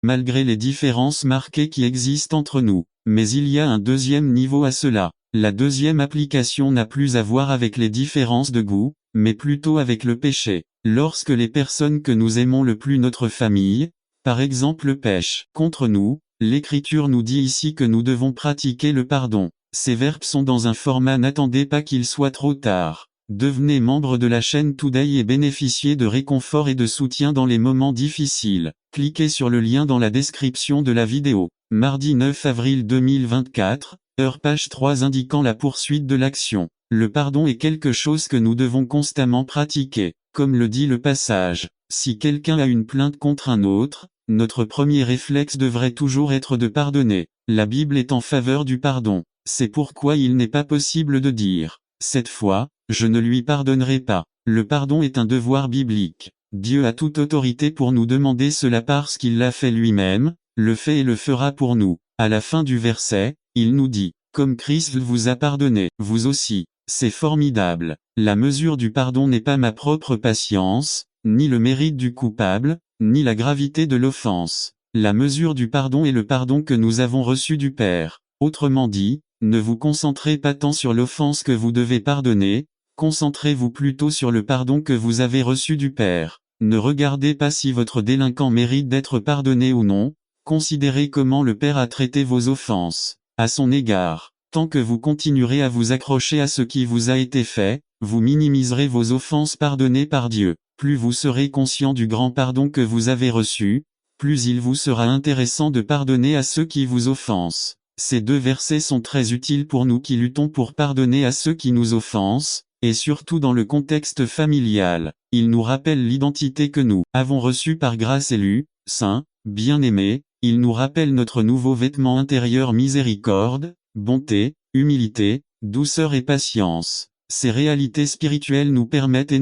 malgré les différences marquées qui existent entre nous. Mais il y a un deuxième niveau à cela. La deuxième application n'a plus à voir avec les différences de goût, mais plutôt avec le péché. Lorsque les personnes que nous aimons le plus, notre famille, par exemple, pêchent contre nous, l'Écriture nous dit ici que nous devons pratiquer le pardon. Ces verbes sont dans un format n'attendez pas qu'il soit trop tard. Devenez membre de la chaîne Today et bénéficiez de réconfort et de soutien dans les moments difficiles. Cliquez sur le lien dans la description de la vidéo. Mardi 9 avril 2024, heure page 3 indiquant la poursuite de l'action. Le pardon est quelque chose que nous devons constamment pratiquer. Comme le dit le passage, si quelqu'un a une plainte contre un autre, notre premier réflexe devrait toujours être de pardonner. La Bible est en faveur du pardon. C'est pourquoi il n'est pas possible de dire, cette fois, je ne lui pardonnerai pas. Le pardon est un devoir biblique. Dieu a toute autorité pour nous demander cela parce qu'il l'a fait lui-même, le fait et le fera pour nous. À la fin du verset, il nous dit, comme Christ vous a pardonné, vous aussi. C'est formidable. La mesure du pardon n'est pas ma propre patience, ni le mérite du coupable, ni la gravité de l'offense. La mesure du pardon est le pardon que nous avons reçu du Père. Autrement dit, ne vous concentrez pas tant sur l'offense que vous devez pardonner, concentrez-vous plutôt sur le pardon que vous avez reçu du Père. Ne regardez pas si votre délinquant mérite d'être pardonné ou non, considérez comment le Père a traité vos offenses. À son égard, tant que vous continuerez à vous accrocher à ce qui vous a été fait, vous minimiserez vos offenses pardonnées par Dieu. Plus vous serez conscient du grand pardon que vous avez reçu, plus il vous sera intéressant de pardonner à ceux qui vous offensent. Ces deux versets sont très utiles pour nous qui luttons pour pardonner à ceux qui nous offensent, et surtout dans le contexte familial. Ils nous rappellent l'identité que nous avons reçue par grâce élue, saints, bien-aimés. Ils nous rappellent notre nouveau vêtement intérieur miséricorde, bonté, humilité, douceur et patience. Ces réalités spirituelles nous permettent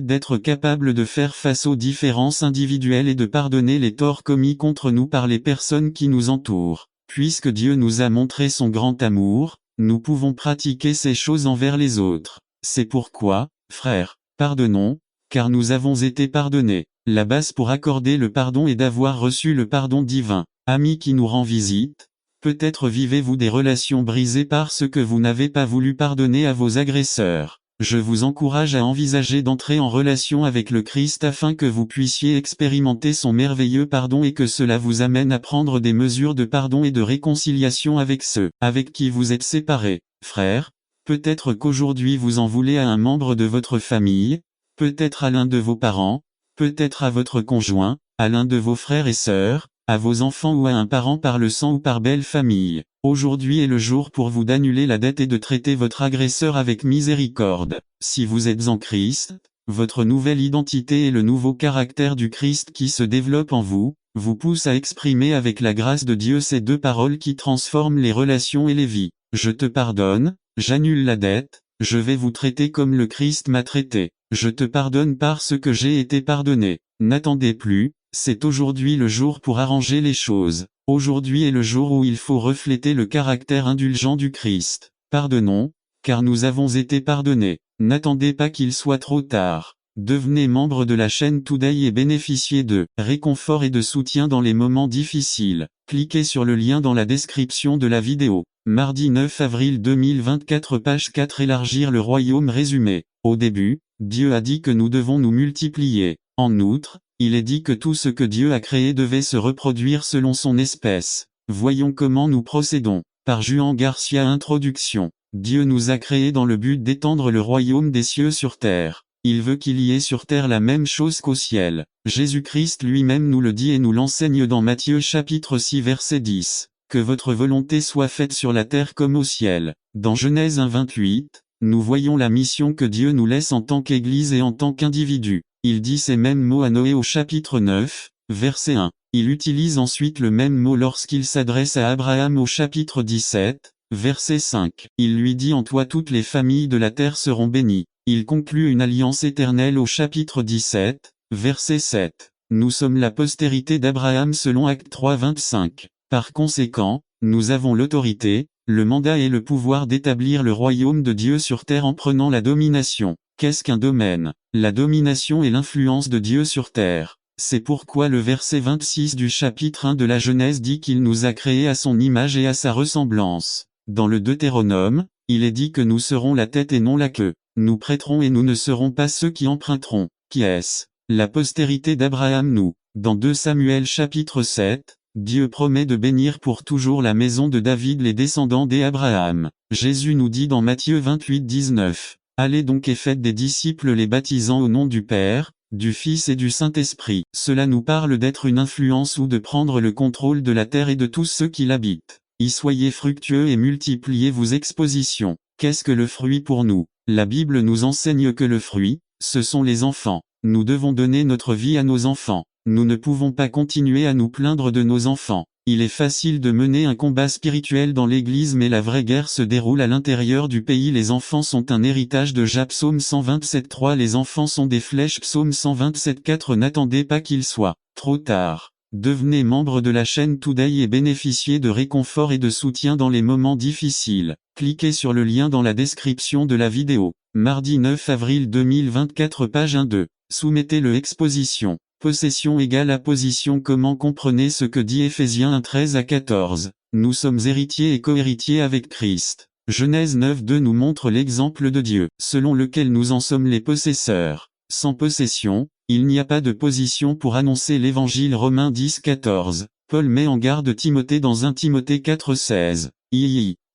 d'être capables de faire face aux différences individuelles et de pardonner les torts commis contre nous par les personnes qui nous entourent. Puisque Dieu nous a montré son grand amour, nous pouvons pratiquer ces choses envers les autres. C'est pourquoi, frères, pardonnons, car nous avons été pardonnés. La base pour accorder le pardon est d'avoir reçu le pardon divin. Amis qui nous rend visite, peut-être vivez-vous des relations brisées parce que vous n'avez pas voulu pardonner à vos agresseurs. Je vous encourage à envisager d'entrer en relation avec le Christ afin que vous puissiez expérimenter son merveilleux pardon et que cela vous amène à prendre des mesures de pardon et de réconciliation avec ceux avec qui vous êtes séparés. Frères, peut-être qu'aujourd'hui vous en voulez à un membre de votre famille, peut-être à l'un de vos parents, peut-être à votre conjoint, à l'un de vos frères et sœurs, à vos enfants ou à un parent par le sang ou par belle famille. Aujourd'hui est le jour pour vous d'annuler la dette et de traiter votre agresseur avec miséricorde. Si vous êtes en Christ, votre nouvelle identité et le nouveau caractère du Christ qui se développe en vous, vous poussent à exprimer avec la grâce de Dieu ces deux paroles qui transforment les relations et les vies. Je te pardonne, j'annule la dette, je vais vous traiter comme le Christ m'a traité. Je te pardonne parce que j'ai été pardonné. N'attendez plus, c'est aujourd'hui le jour pour arranger les choses. Aujourd'hui est le jour où il faut refléter le caractère indulgent du Christ. Pardonnons, car nous avons été pardonnés. N'attendez pas qu'il soit trop tard. Devenez membre de la chaîne Today et bénéficiez de réconfort et de soutien dans les moments difficiles. Cliquez sur le lien dans la description de la vidéo. Mardi 9 avril 2024 page 4 élargir le royaume résumé. Au début, Dieu a dit que nous devons nous multiplier. En outre, il est dit que tout ce que Dieu a créé devait se reproduire selon son espèce. Voyons comment nous procédons. Par Juan Garcia Introduction. Dieu nous a créés dans le but d'étendre le royaume des cieux sur terre. Il veut qu'il y ait sur terre la même chose qu'au ciel. Jésus-Christ lui-même nous le dit et nous l'enseigne dans Matthieu chapitre 6 verset 10. Que votre volonté soit faite sur la terre comme au ciel. Dans Genèse 1:28, nous voyons la mission que Dieu nous laisse en tant qu'Église et en tant qu'individu. Il dit ces mêmes mots à Noé au chapitre 9, verset 1. Il utilise ensuite le même mot lorsqu'il s'adresse à Abraham au chapitre 17, verset 5. Il lui dit en toi toutes les familles de la terre seront bénies. Il conclut une alliance éternelle au chapitre 17, verset 7. Nous sommes la postérité d'Abraham selon Actes 3, 25. Par conséquent, nous avons l'autorité, le mandat et le pouvoir d'établir le royaume de Dieu sur terre en prenant la domination. Qu'est-ce qu'un domaine ? La domination est l'influence de Dieu sur terre. C'est pourquoi le verset 26 du chapitre 1 de la Genèse dit qu'il nous a créés à son image et à sa ressemblance. Dans le Deutéronome, il est dit que nous serons la tête et non la queue. Nous prêterons et nous ne serons pas ceux qui emprunteront. Qui est-ce? La postérité d'Abraham nous. Dans 2 Samuel chapitre 7, Dieu promet de bénir pour toujours la maison de David les descendants d'Abraham. Jésus nous dit dans Matthieu 28-19, « Allez donc et faites des disciples les baptisant au nom du Père, du Fils et du Saint-Esprit. » Cela nous parle d'être une influence ou de prendre le contrôle de la terre et de tous ceux qui l'habitent. Y soyez fructueux et multipliez vos expositions. Qu'est-ce que le fruit pour nous? La Bible nous enseigne que le fruit, ce sont les enfants. Nous devons donner notre vie à nos enfants. Nous ne pouvons pas continuer à nous plaindre de nos enfants. Il est facile de mener un combat spirituel dans l'église mais la vraie guerre se déroule à l'intérieur du pays. Les enfants sont un héritage de Jah. Psaume 127:3. Les enfants sont des flèches. Psaume 127:4. N'attendez pas qu'il soit trop tard. Devenez membre de la chaîne Today et bénéficiez de réconfort et de soutien dans les moments difficiles. Cliquez sur le lien dans la description de la vidéo. Mardi 9 avril 2024 page 1-2. Soumettez-le exposition. Possession égale à position. Comment comprenez ce que dit Éphésiens 1:13-14. Nous sommes héritiers et cohéritiers avec Christ. Genèse 9:2 nous montre l'exemple de Dieu, selon lequel nous en sommes les possesseurs. Sans possession, il n'y a pas de position pour annoncer l'évangile. Romains 10:14. Paul met en garde Timothée dans 1 Timothée 4:16.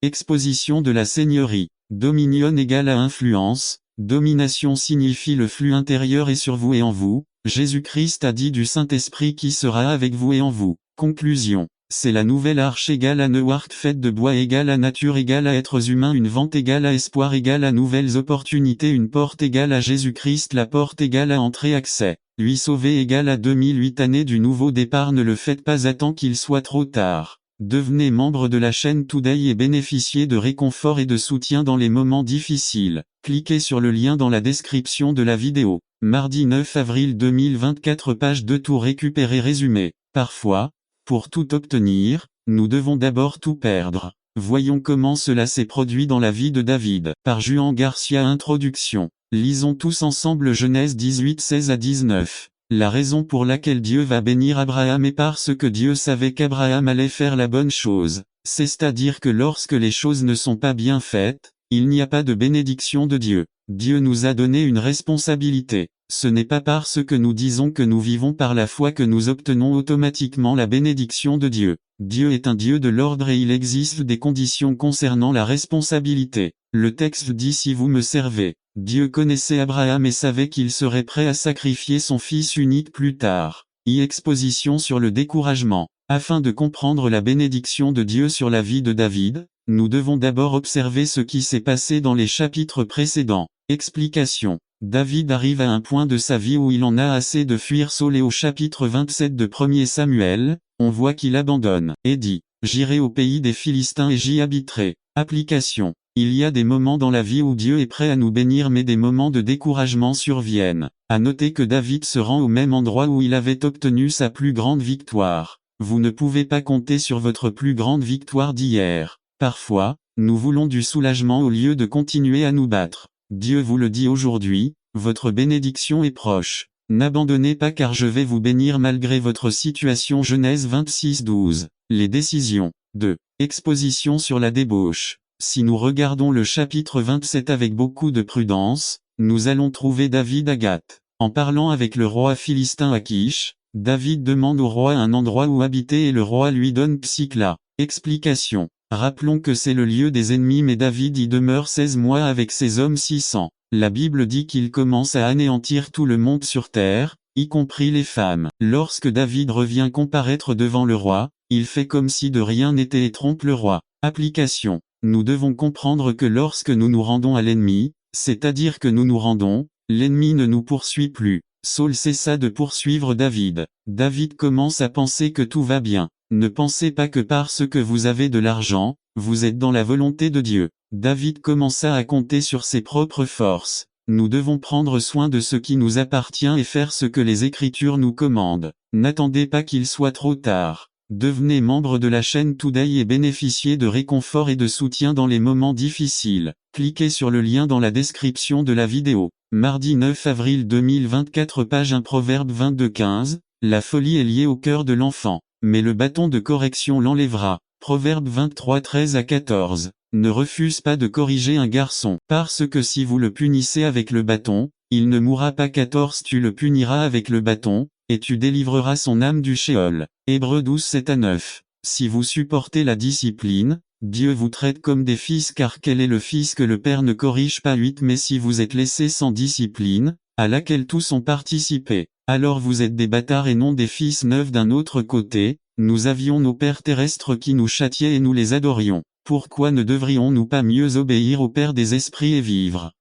Exposition de la seigneurie. Dominion égale à influence. Domination signifie le flux intérieur est sur vous et en vous. Jésus-Christ a dit du Saint-Esprit qui sera avec vous et en vous. Conclusion. C'est la nouvelle arche égale à Newark faite de bois égale à nature égale à êtres humains. Une vente égale à espoir égale à nouvelles opportunités. Une porte égale à Jésus-Christ. La porte égale à entrée accès. Lui sauver égale à 2008 années du nouveau départ. Ne le faites pas à temps qu'il soit trop tard. Devenez membre de la chaîne Today et bénéficiez de réconfort et de soutien dans les moments difficiles. Cliquez sur le lien dans la description de la vidéo. Mardi 9 avril 2024 page 2. Tout récupérer. Résumé. Parfois, pour tout obtenir, nous devons d'abord tout perdre. Voyons comment cela s'est produit dans la vie de David. Par Juan Garcia. Introduction. Lisons tous ensemble Genèse 18-16-19. La raison pour laquelle Dieu va bénir Abraham est parce que Dieu savait qu'Abraham allait faire la bonne chose. C'est-à-dire que lorsque les choses ne sont pas bien faites, il n'y a pas de bénédiction de Dieu. Dieu nous a donné une responsabilité. Ce n'est pas parce que nous disons que nous vivons par la foi que nous obtenons automatiquement la bénédiction de Dieu. Dieu est un Dieu de l'ordre et il existe des conditions concernant la responsabilité. Le texte dit si vous me servez. Dieu connaissait Abraham et savait qu'il serait prêt à sacrifier son fils unique plus tard. Exposition sur le découragement. Afin de comprendre la bénédiction de Dieu sur la vie de David, nous devons d'abord observer ce qui s'est passé dans les chapitres précédents. Explication. David arrive à un point de sa vie où il en a assez de fuir Saul et au chapitre 27 de 1er Samuel, on voit qu'il abandonne, et dit, « J'irai au pays des Philistins et j'y habiterai ». Application. Il y a des moments dans la vie où Dieu est prêt à nous bénir mais des moments de découragement surviennent. À noter que David se rend au même endroit où il avait obtenu sa plus grande victoire. Vous ne pouvez pas compter sur votre plus grande victoire d'hier. Parfois, nous voulons du soulagement au lieu de continuer à nous battre. Dieu vous le dit aujourd'hui, votre bénédiction est proche. N'abandonnez pas car je vais vous bénir malgré votre situation. Genèse 26:12. Les décisions. 2. Exposition sur la débauche. Si nous regardons le chapitre 27 avec beaucoup de prudence, nous allons trouver David à Gath. En parlant avec le roi philistin Achish, David demande au roi un endroit où habiter et le roi lui donne Psikla. Explication. Rappelons que c'est le lieu des ennemis mais David y demeure 16 mois avec ses hommes 600. La Bible dit qu'il commence à anéantir tout le monde sur terre, y compris les femmes. Lorsque David revient comparaître devant le roi, il fait comme si de rien n'était et trompe le roi. Application. Nous devons comprendre que lorsque nous nous rendons à l'ennemi, c'est-à-dire que nous nous rendons, l'ennemi ne nous poursuit plus. Saul cessa de poursuivre David. David commence à penser que tout va bien. Ne pensez pas que parce que vous avez de l'argent, vous êtes dans la volonté de Dieu. David commença à compter sur ses propres forces. Nous devons prendre soin de ce qui nous appartient et faire ce que les Écritures nous commandent. N'attendez pas qu'il soit trop tard. Devenez membre de la chaîne Today et bénéficiez de réconfort et de soutien dans les moments difficiles. Cliquez sur le lien dans la description de la vidéo. Mardi 9 avril 2024 page 1 Proverbe 22:15. La folie est liée au cœur de l'enfant, mais le bâton de correction l'enlèvera. Proverbe 23 13-14. Ne refuse pas de corriger un garçon, parce que si vous le punissez avec le bâton, il ne mourra pas. 14. Tu le puniras avec le bâton, et tu délivreras son âme du Sheol. Hébreux 12 7-9. Si vous supportez la discipline, Dieu vous traite comme des fils, car quel est le fils que le père ne corrige pas? 8. Mais si vous êtes laissés sans discipline, à laquelle tous ont participé, alors vous êtes des bâtards et non des fils. 9. D'un autre côté, nous avions nos pères terrestres qui nous châtiaient et nous les adorions. Pourquoi ne devrions-nous pas mieux obéir au Père des esprits et vivre?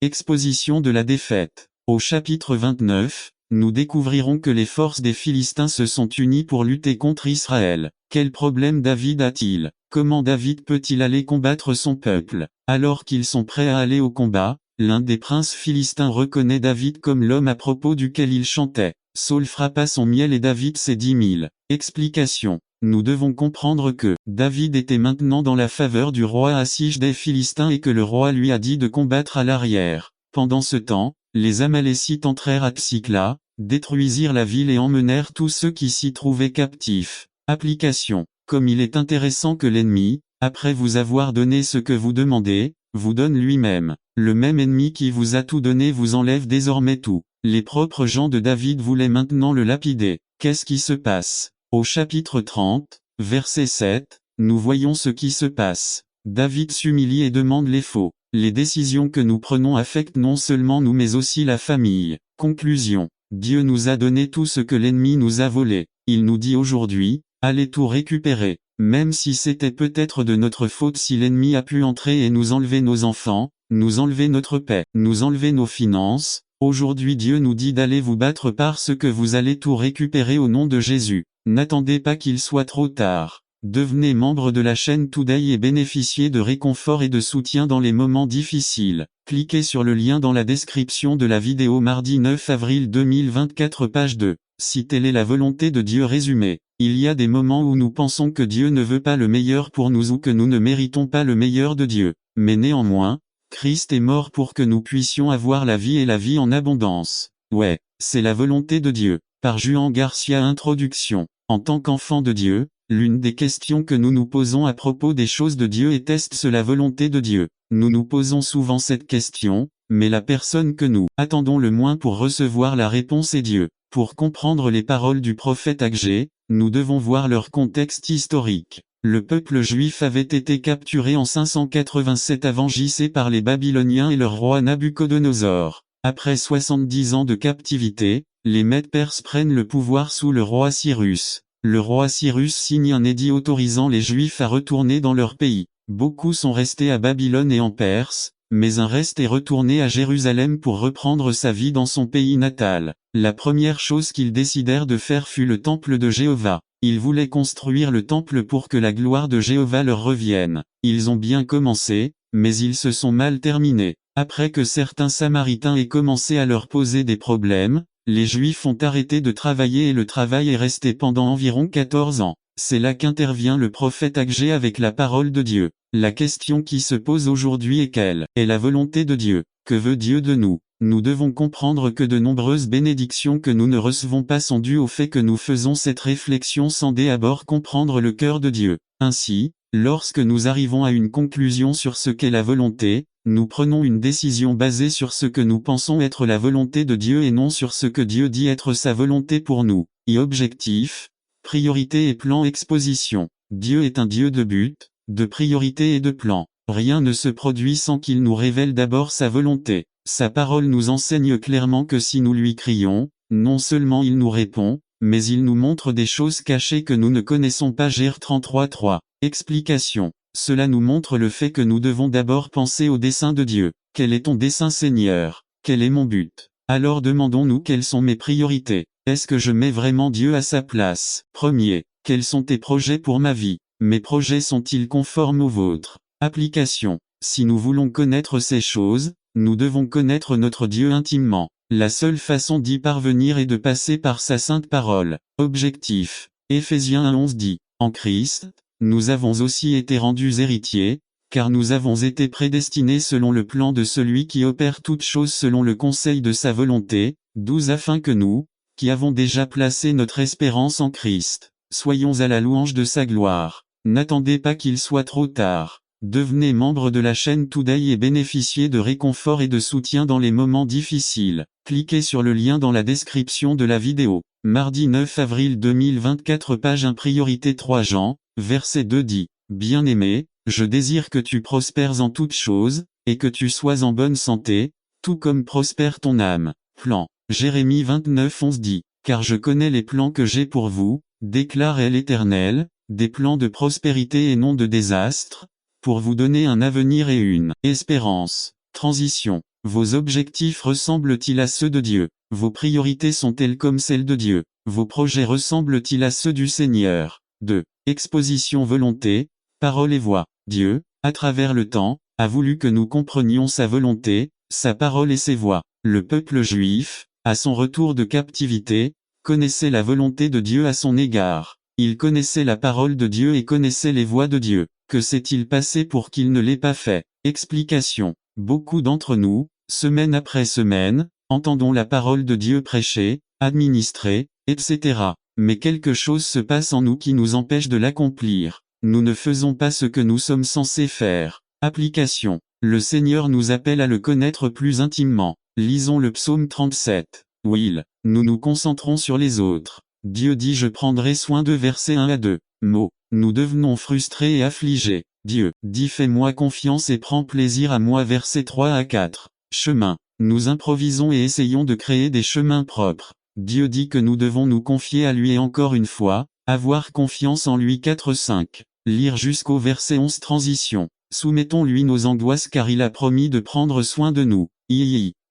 Exposition de la défaite. Au chapitre 29, nous découvrirons que les forces des Philistins se sont unies pour lutter contre Israël. Quel problème David a-t-il? Comment David peut-il aller combattre son peuple? Alors qu'ils sont prêts à aller au combat, l'un des princes philistins reconnaît David comme l'homme à propos duquel il chantait. Saul frappa son miel et David ses 10 000. Explication. Nous devons comprendre que David était maintenant dans la faveur du roi Assij des Philistins et que le roi lui a dit de combattre à l'arrière. Pendant ce temps, les Amalécites entrèrent à Tsikla, détruisirent la ville et emmenèrent tous ceux qui s'y trouvaient captifs. Application. Comme il est intéressant que l'ennemi, après vous avoir donné ce que vous demandez, vous donne lui-même. Le même ennemi qui vous a tout donné vous enlève désormais tout. Les propres gens de David voulaient maintenant le lapider. Qu'est-ce qui se passe? Au chapitre 30, verset 7, nous voyons ce qui se passe. David s'humilie et demande les faux. Les décisions que nous prenons affectent non seulement nous mais aussi la famille. Conclusion. Dieu nous a donné tout ce que l'ennemi nous a volé. Il nous dit aujourd'hui, allez tout récupérer. Même si c'était peut-être de notre faute si l'ennemi a pu entrer et nous enlever nos enfants, nous enlever notre paix, nous enlever nos finances, aujourd'hui Dieu nous dit d'aller vous battre parce que vous allez tout récupérer au nom de Jésus. N'attendez pas qu'il soit trop tard. Devenez membre de la chaîne Today et bénéficiez de réconfort et de soutien dans les moments difficiles. Cliquez sur le lien dans la description de la vidéo mardi 9 avril 2024 page 2. Si telle est la volonté de Dieu résumé, il y a des moments où nous pensons que Dieu ne veut pas le meilleur pour nous ou que nous ne méritons pas le meilleur de Dieu. Mais néanmoins, Christ est mort pour que nous puissions avoir la vie et la vie en abondance. Ouais, c'est la volonté de Dieu. Par Juan Garcia. Introduction. En tant qu'enfant de Dieu, l'une des questions que nous nous posons à propos des choses de Dieu est: est-ce la volonté de Dieu? Nous nous posons souvent cette question, mais la personne que nous attendons le moins pour recevoir la réponse est Dieu. Pour comprendre les paroles du prophète Agé, nous devons voir leur contexte historique. Le peuple juif avait été capturé en 587 avant JC par les Babyloniens et leur roi Nabuchodonosor. Après 70 ans de captivité, les Mèdes perses prennent le pouvoir sous le roi Cyrus. Le roi Cyrus signe un édit autorisant les Juifs à retourner dans leur pays. Beaucoup sont restés à Babylone et en Perse, mais un reste est retourné à Jérusalem pour reprendre sa vie dans son pays natal. La première chose qu'ils décidèrent de faire fut le temple de Jéhovah. Ils voulaient construire le temple pour que la gloire de Jéhovah leur revienne. Ils ont bien commencé, mais ils se sont mal terminés. Après que certains Samaritains aient commencé à leur poser des problèmes, les Juifs ont arrêté de travailler et le travail est resté pendant environ 14 ans. C'est là qu'intervient le prophète Agé avec la parole de Dieu. La question qui se pose aujourd'hui est: quelle est la volonté de Dieu? Que veut Dieu de nous? Nous devons comprendre que de nombreuses bénédictions que nous ne recevons pas sont dues au fait que nous faisons cette réflexion sans d'abord comprendre le cœur de Dieu. Ainsi, lorsque nous arrivons à une conclusion sur ce qu'est la volonté, nous prenons une décision basée sur ce que nous pensons être la volonté de Dieu et non sur ce que Dieu dit être sa volonté pour nous. Objectif, priorité et plan. Exposition. Dieu est un Dieu de but, de priorité et de plan. Rien ne se produit sans qu'il nous révèle d'abord sa volonté. Sa parole nous enseigne clairement que si nous lui crions, non seulement il nous répond, mais il nous montre des choses cachées que nous ne connaissons pas. Gr 33.3. Explication. Cela nous montre le fait que nous devons d'abord penser au dessein de Dieu. Quel est ton dessein, Seigneur? Quel est mon but? Alors demandons-nous quelles sont mes priorités. Est-ce que je mets vraiment Dieu à sa place? Premier. Quels sont tes projets pour ma vie? Mes projets sont-ils conformes aux vôtres? Application. Si nous voulons connaître ces choses, nous devons connaître notre Dieu intimement. La seule façon d'y parvenir est de passer par sa sainte parole. Objectif. Éphésiens 1:11 dit: en Christ, nous avons aussi été rendus héritiers, car nous avons été prédestinés selon le plan de celui qui opère toutes choses selon le conseil de sa volonté. 12 Afin que nous, qui avons déjà placé notre espérance en Christ. Soyons à la louange de sa gloire. N'attendez pas qu'il soit trop tard. Devenez membre de la chaîne Today et bénéficiez de réconfort et de soutien dans les moments difficiles. Cliquez sur le lien dans la description de la vidéo. Mardi 9 avril 2024 page 1 priorité 3 Jean, verset 2 dit, « Bien-aimé, je désire que tu prospères en toutes choses, et que tu sois en bonne santé, tout comme prospère ton âme. » Plan. Jérémie 29:11 dit, « Car je connais les plans que j'ai pour vous, déclare l'Éternel, des plans de prospérité et non de désastre, pour vous donner un avenir et une espérance. » Transition. Vos objectifs ressemblent-ils à ceux de Dieu? Vos priorités sont-elles comme celles de Dieu? Vos projets ressemblent-ils à ceux du Seigneur? 2. Exposition volonté, parole et voix. Dieu, à travers le temps, a voulu que nous comprenions sa volonté, sa parole et ses voies. Le peuple juif, à son retour de captivité, connaissait la volonté de Dieu à son égard. Il connaissait la parole de Dieu et connaissait les voies de Dieu. Que s'est-il passé pour qu'il ne l'ait pas fait? Explication. Beaucoup d'entre nous, semaine après semaine, entendons la parole de Dieu prêchée, administrée, etc. Mais quelque chose se passe en nous qui nous empêche de l'accomplir. Nous ne faisons pas ce que nous sommes censés faire. Application. Le Seigneur nous appelle à le connaître plus intimement. Lisons le psaume 37. Will. Nous nous concentrons sur les autres. Dieu dit je prendrai soin de versets 1 à 2. Mots. Nous devenons frustrés et affligés. Dieu dit fais-moi confiance et prends plaisir à moi versets 3 à 4. Chemin. Nous improvisons et essayons de créer des chemins propres. Dieu dit que nous devons nous confier à lui et encore une fois, avoir confiance en lui 4-5. Lire jusqu'au verset 11 transition. Soumettons-lui nos angoisses car il a promis de prendre soin de nous.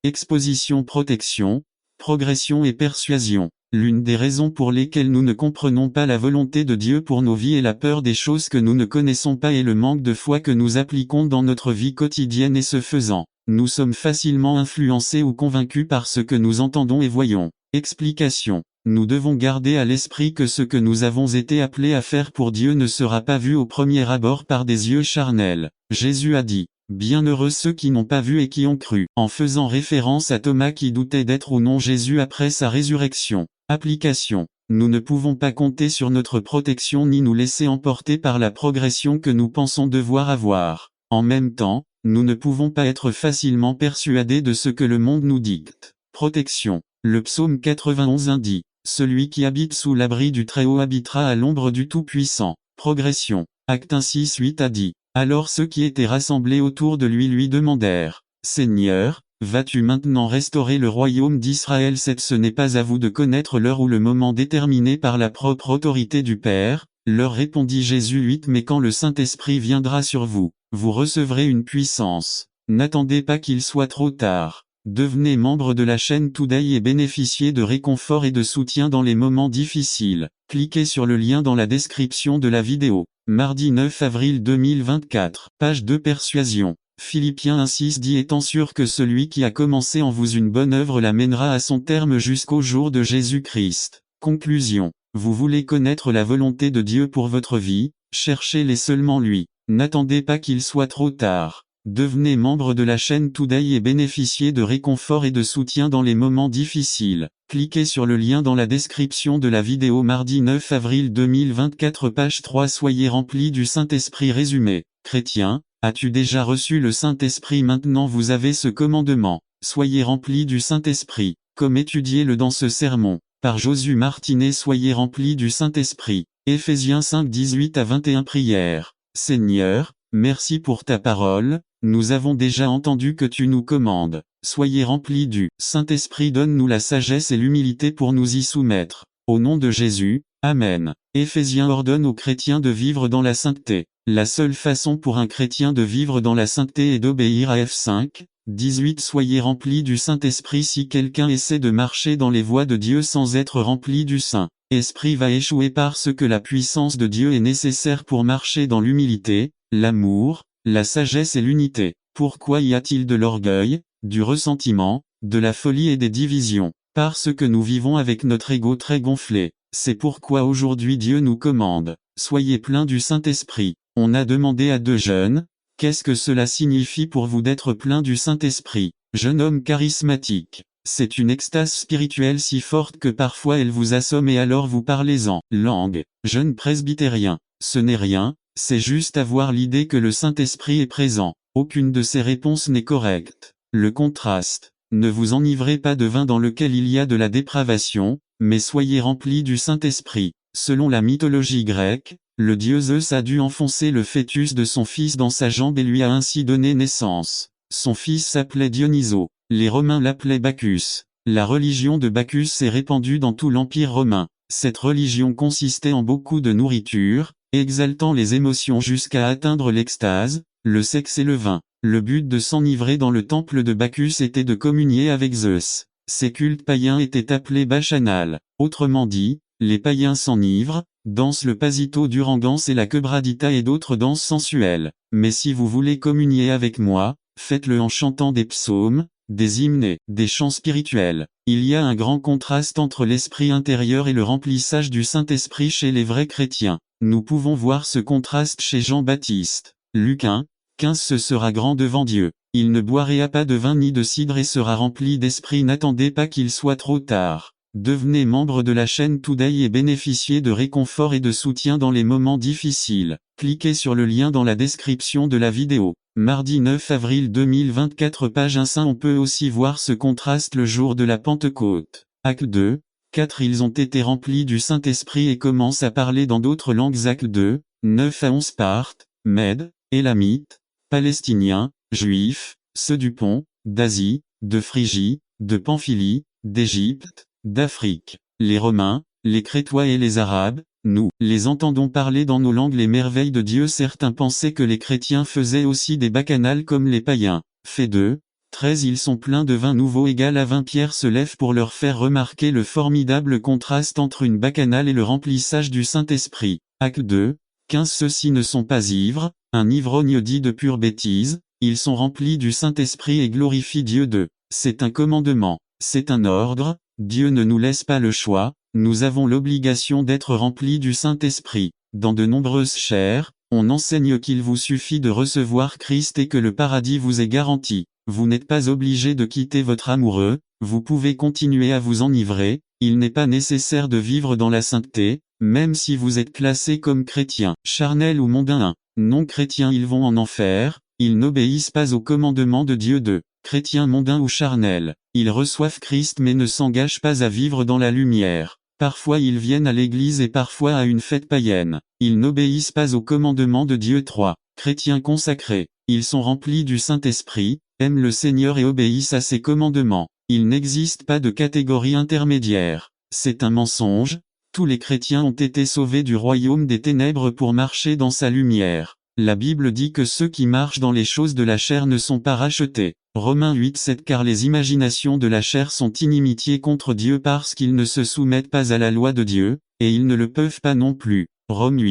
Exposition protection, progression et persuasion. L'une des raisons pour lesquelles nous ne comprenons pas la volonté de Dieu pour nos vies est la peur des choses que nous ne connaissons pas et le manque de foi que nous appliquons dans notre vie quotidienne et ce faisant, nous sommes facilement influencés ou convaincus par ce que nous entendons et voyons. Explication. Nous devons garder à l'esprit que ce que nous avons été appelés à faire pour Dieu ne sera pas vu au premier abord par des yeux charnels. Jésus a dit, « Bienheureux ceux qui n'ont pas vu et qui ont cru », en faisant référence à Thomas qui doutait d'être ou non Jésus après sa résurrection. Application. Nous ne pouvons pas compter sur notre protection ni nous laisser emporter par la progression que nous pensons devoir avoir. En même temps, nous ne pouvons pas être facilement persuadés de ce que le monde nous dicte. Protection. Le psaume 91 dit, « Celui qui habite sous l'abri du Très-Haut habitera à l'ombre du Tout-Puissant. » Progression. Acte 6:8 a dit, « Alors ceux qui étaient rassemblés autour de lui demandèrent, « Seigneur, vas-tu maintenant restaurer le royaume d'Israël ?» Ce n'est pas à vous de connaître l'heure ou le moment déterminé par la propre autorité du Père, leur répondit Jésus 8 Mais quand le Saint-Esprit viendra sur vous, vous recevrez une puissance. N'attendez pas qu'il soit trop tard. Devenez membre de la chaîne Today et bénéficiez de réconfort et de soutien dans les moments difficiles. Cliquez sur le lien dans la description de la vidéo. Mardi 9 avril 2024. Page 2 Persuasion. Philippiens 1:6 dit étant sûr que celui qui a commencé en vous une bonne œuvre la mènera à son terme jusqu'au jour de Jésus-Christ. Conclusion. Vous voulez connaître la volonté de Dieu pour votre vie, cherchez-les seulement lui. N'attendez pas qu'il soit trop tard. Devenez membre de la chaîne Today et bénéficiez de réconfort et de soutien dans les moments difficiles. Cliquez sur le lien dans la description de la vidéo mardi 9 avril 2024 page 3 Soyez remplis du Saint-Esprit résumé. Chrétien, as-tu déjà reçu le Saint-Esprit? Maintenant vous avez ce commandement. Soyez remplis du Saint-Esprit, comme étudié-le dans ce sermon. Par Josu Martinet Soyez remplis du Saint-Esprit. Éphésiens 5:18-21 Prière. Seigneur, merci pour ta parole, nous avons déjà entendu que tu nous commandes. Soyez remplis du Saint-Esprit, donne-nous la sagesse et l'humilité pour nous y soumettre. Au nom de Jésus, Amen. Éphésiens ordonne aux chrétiens de vivre dans la sainteté. La seule façon pour un chrétien de vivre dans la sainteté est d'obéir à F5:18 Soyez remplis du Saint-Esprit. Si quelqu'un essaie de marcher dans les voies de Dieu sans être rempli du Saint-Esprit va échouer parce que la puissance de Dieu est nécessaire pour marcher dans l'humilité, l'amour, la sagesse et l'unité. Pourquoi y a-t-il de l'orgueil, du ressentiment, de la folie et des divisions? Parce que nous vivons avec notre ego très gonflé. C'est pourquoi aujourd'hui Dieu nous commande, soyez pleins du Saint-Esprit. On a demandé à 2 jeunes, qu'est-ce que cela signifie pour vous d'être plein du Saint-Esprit? Jeune homme charismatique. C'est une extase spirituelle si forte que parfois elle vous assomme et alors vous parlez en langue. Jeune presbytérien, ce n'est rien, c'est juste avoir l'idée que le Saint-Esprit est présent. Aucune de ces réponses n'est correcte. Le contraste. Ne vous enivrez pas de vin dans lequel il y a de la dépravation, mais soyez remplis du Saint-Esprit. Selon la mythologie grecque, le dieu Zeus a dû enfoncer le fœtus de son fils dans sa jambe et lui a ainsi donné naissance. Son fils s'appelait Dionysos. Les Romains l'appelaient Bacchus. La religion de Bacchus s'est répandue dans tout l'Empire romain. Cette religion consistait en beaucoup de nourriture, exaltant les émotions jusqu'à atteindre l'extase, le sexe et le vin. Le but de s'enivrer dans le temple de Bacchus était de communier avec Zeus. Ces cultes païens étaient appelés bacchanales. Autrement dit, les païens s'enivrent, dansent le pasito d'Urangans et la quebradita et d'autres danses sensuelles. Mais si vous voulez communier avec moi, faites-le en chantant des psaumes, des hymnes et des chants spirituels. Il y a un grand contraste entre l'esprit intérieur et le remplissage du Saint-Esprit chez les vrais chrétiens. Nous pouvons voir ce contraste chez Jean-Baptiste. Luc 1, 15 Ce sera grand devant Dieu. Il ne boira pas de vin ni de cidre et sera rempli d'esprit. N'attendez pas qu'il soit trop tard. Devenez membre de la chaîne Today et bénéficiez de réconfort et de soutien dans les moments difficiles. Cliquez sur le lien dans la description de la vidéo. Mardi 9 avril 2024 page 1. On peut aussi voir ce contraste le jour de la Pentecôte. Acte 2, 4 Ils ont été remplis du Saint-Esprit et commencent à parler dans d'autres langues. Acte 2, 9 à 11 Parthes, Mèdes, Élamites, Palestiniens, Juifs, ceux du Pont, d'Asie, de Phrygie, de Pamphylie, d'Égypte, d'Afrique. Les Romains, les Crétois et les Arabes, nous les entendons parler dans nos langues les merveilles de Dieu. Certains pensaient que les chrétiens faisaient aussi des bacchanales comme les païens. Fait 2, 13 Ils sont pleins de vin nouveau égal à 20 Pierre se lève pour leur faire remarquer le formidable contraste entre une bacchanale et le remplissage du Saint-Esprit. Acte 2, 15 Ceux-ci ne sont pas ivres, un ivrogne dit de pure bêtise, ils sont remplis du Saint-Esprit et glorifient Dieu 2. C'est un commandement, c'est un ordre, Dieu ne nous laisse pas le choix, nous avons l'obligation d'être remplis du Saint-Esprit. Dans de nombreuses chaires, on enseigne qu'il vous suffit de recevoir Christ et que le paradis vous est garanti. Vous n'êtes pas obligé de quitter votre amoureux, vous pouvez continuer à vous enivrer, il n'est pas nécessaire de vivre dans la sainteté, même si vous êtes classé comme chrétien, charnel ou mondain. Non chrétiens ils vont en enfer, ils n'obéissent pas au commandement de Dieu 2. Chrétiens mondains ou charnels, ils reçoivent Christ mais ne s'engagent pas à vivre dans la lumière. Parfois ils viennent à l'église et parfois à une fête païenne. Ils n'obéissent pas au commandement de Dieu 3. Chrétiens consacrés, ils sont remplis du Saint-Esprit, aiment le Seigneur et obéissent à ses commandements. Il n'existe pas de catégorie intermédiaire. C'est un mensonge. Tous les chrétiens ont été sauvés du royaume des ténèbres pour marcher dans sa lumière. La Bible dit que ceux qui marchent dans les choses de la chair ne sont pas rachetés. Romains 8-7 Car les imaginations de la chair sont inimitié contre Dieu parce qu'ils ne se soumettent pas à la loi de Dieu, et ils ne le peuvent pas non plus. Romains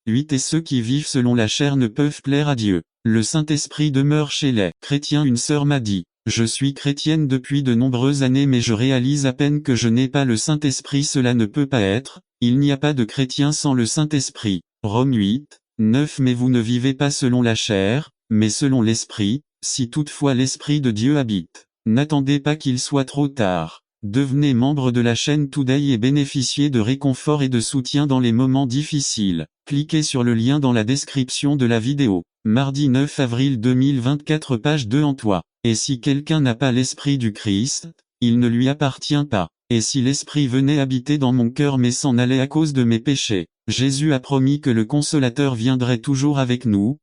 8 Et ceux qui vivent selon la chair ne peuvent plaire à Dieu. Le Saint-Esprit demeure chez les chrétiens. Une sœur m'a dit, je suis chrétienne depuis de nombreuses années mais je réalise à peine que je n'ai pas le Saint-Esprit. Cela ne peut pas être, il n'y a pas de chrétien sans le Saint-Esprit. Romains 9 Mais vous ne vivez pas selon la chair, mais selon l'Esprit, si toutefois l'Esprit de Dieu habite. N'attendez pas qu'il soit trop tard. Devenez membre de la chaîne Today et bénéficiez de réconfort et de soutien dans les moments difficiles. Cliquez sur le lien dans la description de la vidéo. Mardi 9 avril 2024 page 2 En toi. Et si quelqu'un n'a pas l'Esprit du Christ, il ne lui appartient pas. Et si l'Esprit venait habiter dans mon cœur mais s'en allait à cause de mes péchés. Jésus a promis que le Consolateur viendrait toujours avec nous,